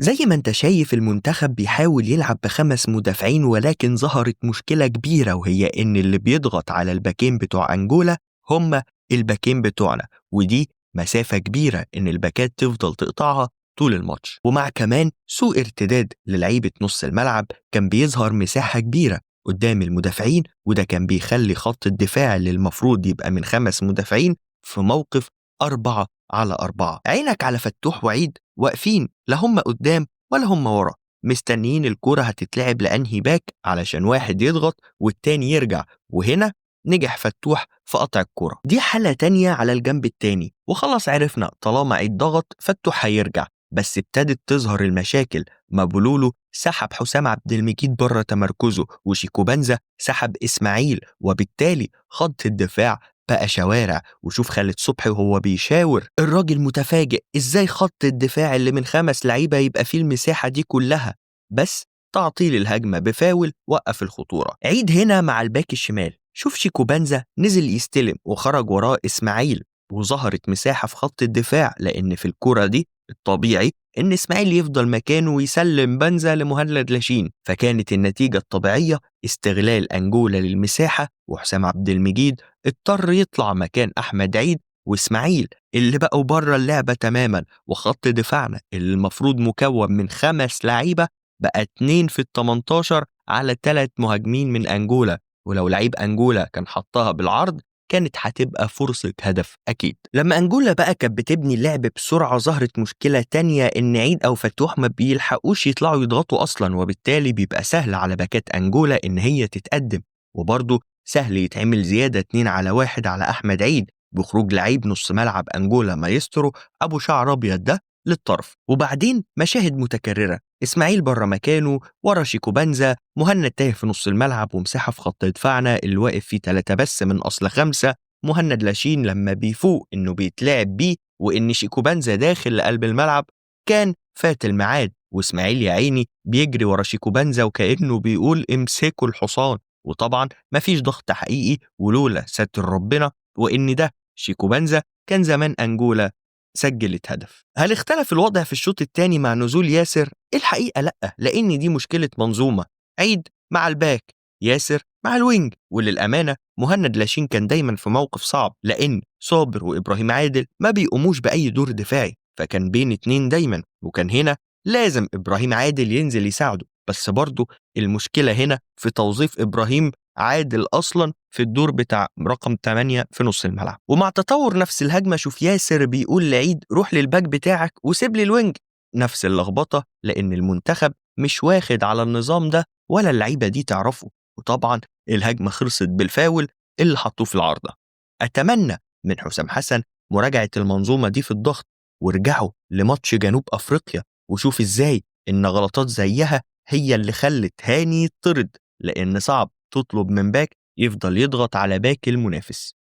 زي ما انت شايف المنتخب بيحاول يلعب ب5 مدافعين، ولكن ظهرت مشكلة كبيرة، وهي إن اللي بيضغط على الباكين بتوع أنجولا هم الباكين بتوعنا، ودي مسافة كبيرة إن الباكات تفضل تقطعها طول الماتش. ومع كمان سوء ارتداد للعيبة نص الملعب، كان بيظهر مساحة كبيرة قدام المدافعين، وده كان بيخلي خط الدفاع اللي المفروض يبقى من 5 مدافعين في موقف 4-على-4. عينك على فتوح وعيد واقفين، لا هم قدام ولا هم ورا، مستنيين الكرة هتتلعب لأنهي باك علشان واحد يضغط والتاني يرجع، وهنا نجح فتوح في قطع الكرة. دي حالة تانية على الجنب التاني، وخلاص عرفنا طالما عيد ضغط فتوح هيرجع. بس ابتدت تظهر المشاكل، مابولولو سحب حسام عبد المجيد بره تمركزه، وشيكو بنزا سحب إسماعيل، وبالتالي خط الدفاع بقى شوارع. وشوف خالد صبحي وهو بيشاور الراجل متفاجئ ازاي خط الدفاع اللي من 5 لعيبة يبقى فيه المساحة دي كلها، بس تعطيل الهجمة بفاول وقف الخطورة. عيد هنا مع الباك الشمال، شوف شيكو بنزا نزل يستلم وخرج وراه إسماعيل، وظهرت مساحة في خط الدفاع، لأن في الكرة دي الطبيعي إن إسماعيل يفضل مكانه ويسلم بنزا لمهند لاشين، فكانت النتيجة الطبيعية استغلال أنجولا للمساحة، وحسام عبد المجيد اضطر يطلع مكان أحمد عيد وإسماعيل اللي بقوا بره اللعبة تماما. وخط دفاعنا اللي المفروض مكون من 5 لعيبة بقى 2 في ال18 على 3 مهاجمين من أنجولا، ولو لعيب أنجولا كان حطها بالعرض كانت هتبقى فرصة هدف أكيد. لما أنجولا بقى كانت بتبني اللعب بسرعة، ظهرت مشكلة تانية إن عيد أو فتوح ما بيلحقوش يطلعوا يضغطوا أصلا، وبالتالي بيبقى سهل على باكات أنجولا إن هي تتقدم، وبرضه سهل يتعمل زيادة 2-على-1 على أحمد عيد بخروج لعيب نص ملعب أنجولا مايسترو أبو شعر أبيض ده للطرف. وبعدين مشاهد متكررة، إسماعيل بره مكانه ورا شيكو بنزا، مهند تايه في نص الملعب، ومساحة في خط دفاعنا اللي واقف فيه 3 بس من أصل 5. مهند لاشين لما بيفوق إنه بيتلعب بيه وإن شيكو بنزا داخل لقلب الملعب كان فات الميعاد، وإسماعيل يا عيني بيجري ورا شيكو بنزا وكأنه بيقول امسكوا الحصان. وطبعا مفيش ضغط حقيقي، ولولا ستر ربنا وإن ده شيكو بنزا كان زمان أنجولا سجلت هدف. هل اختلف الوضع في الشوط الثاني مع نزول ياسر؟ الحقيقة لأ، لأن دي مشكلة منظومة، عيد مع الباك، ياسر مع الوينج. وللأمانة مهند لاشين كان دايما في موقف صعب، لأن صابر وإبراهيم عادل ما بيقوموش بأي دور دفاعي، فكان بين 2 دايما، وكان هنا لازم إبراهيم عادل ينزل يساعده. بس برضه المشكلة هنا في توظيف إبراهيم عادل أصلا في الدور بتاع رقم 8 في نص الملعب. ومع تطور نفس الهجمة شوف ياسر بيقول لعيد روح للباك بتاعك وسيب لي الوينج، نفس اللخبطة لأن المنتخب مش واخد على النظام ده ولا اللعيبة دي تعرفه. وطبعا الهجمة خلصت بالفاول اللي حطوه في العارضة. أتمنى من حسام حسن مراجعة المنظومة دي في الضغط، ورجعوا لماتش جنوب أفريقيا وشوف إزاي إن غلطات زيها هي اللي خلت هاني يطرد، لأن صعب تطلب من باك يفضل يضغط على باك المنافس.